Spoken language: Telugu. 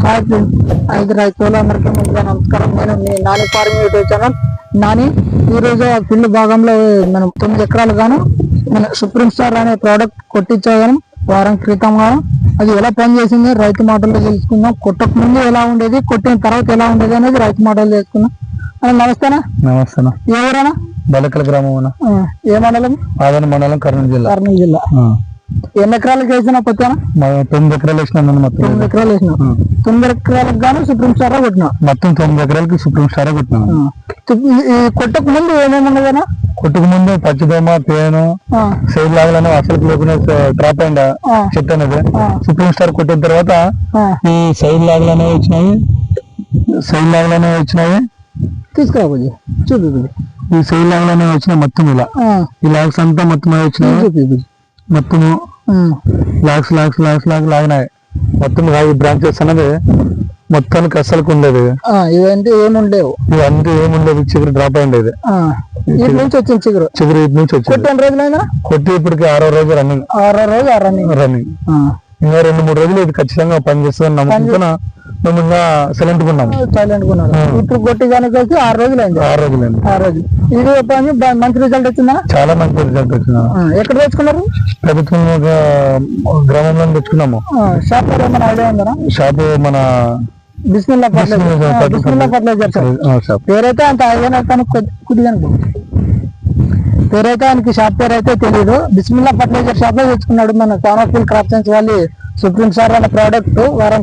హాయ్ ఫ్రెండ్స్, ఐదు రైతులందరికీ ముందుగా నమస్కారం. నేను మీ Nani farming YouTube channel Nani. ఈరోజు ఆ ఫీల్డ్ భాగంలో మనం 9 ఎకరాలు గాను మన సుప్రీం స్టార్ అనే ప్రోడక్ట్ కొట్టించగలం వారం క్రితం గాను. అది ఎలా పనిచేసింది రైతు మాటల్లో తెలుసుకుందాం. కొట్టక ముందు ఎలా ఉండేది, కొట్టిన తర్వాత ఎలా ఉండేది అనేది రైతు మాటలు తెలుసుకుందాం. నమస్తేనా. నమస్తేనా. ఎవరన్నా? బలకల గ్రామం. ఏ మండలం? ఆదన మండలం, కర్నూలు జిల్లా. ఎన్ని ఎకరాలకు వేసినా కొట్టానా? 9 ఎకరాలు వేసినా. 9 ఎకరాలు వేసినా. 9 ఎకరాలకు గాను సుప్రీం స్టార్ కొట్టినా. మొత్తం 9 ఎకరాలకి సుప్రీం స్టార్ కొట్టినా. కొట్టక ముందు ఏమేమి ఉన్నదనా? కొట్టుకు ముందు పచ్చిదోమ, తేను, సైడ్ లాగలను అసలు లేకుండా డ్రాప్ అయిందా చెట్టు అనేది. సుప్రీం స్టార్ కొట్టిన తర్వాత ఈ సైడ్ లాగలనే వచ్చినాయి. తీసుకురాబోజీ చూపి. ఈ సైడ్ లాగలనే వచ్చినాయి మొత్తం. ఇలా ఈ లాగ్స్ అంతా మొత్తం వచ్చినాయి. మొత్తము లాగ్స్ లాగినాయి మొత్తం. బ్రాంచెస్ అనేది మొత్తానికి అస్సలకు ఉండేది. ఇవంటే ఏముండేవు. ఇవంతా ఏముండేది. చిగురు డ్రాప్ అయిండేది. ఇటు నుంచి వచ్చింది చిగురు ఇటు నుంచి వచ్చింది. కొట్టి ఎన్ని రోజులైనా? కొట్టి ఇప్పటికి 6వ రోజు రన్నింగ్. 6వ రోజు రన్నింగ్. ఇంకా 2-3 రోజులు ఇది ఖచ్చితంగా పనిచేస్తుంది నమ్ముకుంటున్నా. మేము ఇంకా సైలెంట్ గా ఉన్నాము. ఇప్పుడు కొట్టి కనుక 6 రోజులైంది. 6 రోజులైంది. 6 రోజులు. ఇది మంచి రిజల్ట్ వచ్చిందా? చాలా మంచి రిజల్ట్ వచ్చిందా. ఎక్కడ తెచ్చుకున్నారు? ప్రభుత్వం గ్రామంలో తెచ్చుకున్నాము. షాప్ ఏమైనా ఐడియా ఉందా? షాప్ మన బిస్మిల్లా ఫర్టిలైజర్ పేరైతే అంత ఐడియా కొద్దిగా పేరైతే ఆయనకి షాప్ పేరు అయితే తెలియదు. బిస్మిల్లా ఫర్టిలైజర్ షాప్ లో తెచ్చుకున్నాడు మన ఫార్మర్ ఫీల్డ్ క్రాప్ సైన్స్ వాళ్ళు సుప్రీం స్టార్ అనే ప్రోడక్ట్ వారం